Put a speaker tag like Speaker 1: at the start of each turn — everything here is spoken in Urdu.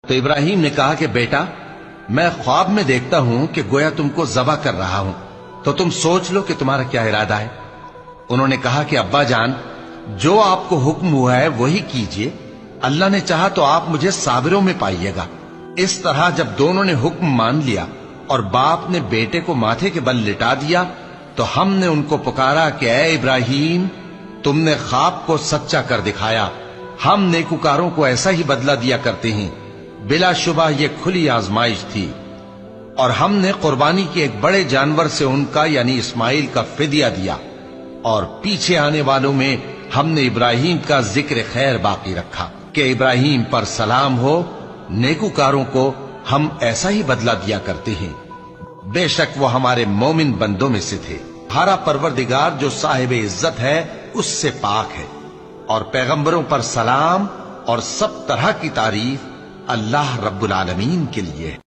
Speaker 1: تو ابراہیم نے کہا کہ بیٹا، میں خواب میں دیکھتا ہوں کہ گویا تم کو ذبح کر رہا ہوں، تو تم سوچ لو کہ تمہارا کیا ارادہ ہے۔ انہوں نے کہا کہ ابا جان، جو آپ کو حکم ہوا ہے وہی کیجئے، اللہ نے چاہا تو آپ مجھے صابروں میں پائیے گا۔ اس طرح جب دونوں نے حکم مان لیا اور باپ نے بیٹے کو ماتھے کے بل لٹا دیا، تو ہم نے ان کو پکارا کہ اے ابراہیم، تم نے خواب کو سچا کر دکھایا، ہم نیکوکاروں کو ایسا ہی بدلہ دیا کرتے ہیں۔ بلا شبہ یہ کھلی آزمائش تھی، اور ہم نے قربانی کی ایک بڑے جانور سے ان کا یعنی اسماعیل کا فدیہ دیا، اور پیچھے آنے والوں میں ہم نے ابراہیم کا ذکر خیر باقی رکھا کہ ابراہیم پر سلام ہو، نیکوکاروں کو ہم ایسا ہی بدلہ دیا کرتے ہیں۔ بے شک وہ ہمارے مومن بندوں میں سے تھے۔ ہمارا پروردگار جو صاحب عزت ہے اس سے پاک ہے، اور پیغمبروں پر سلام اور سب طرح کی تعریف اللہ رب العالمین کے لیے ہے۔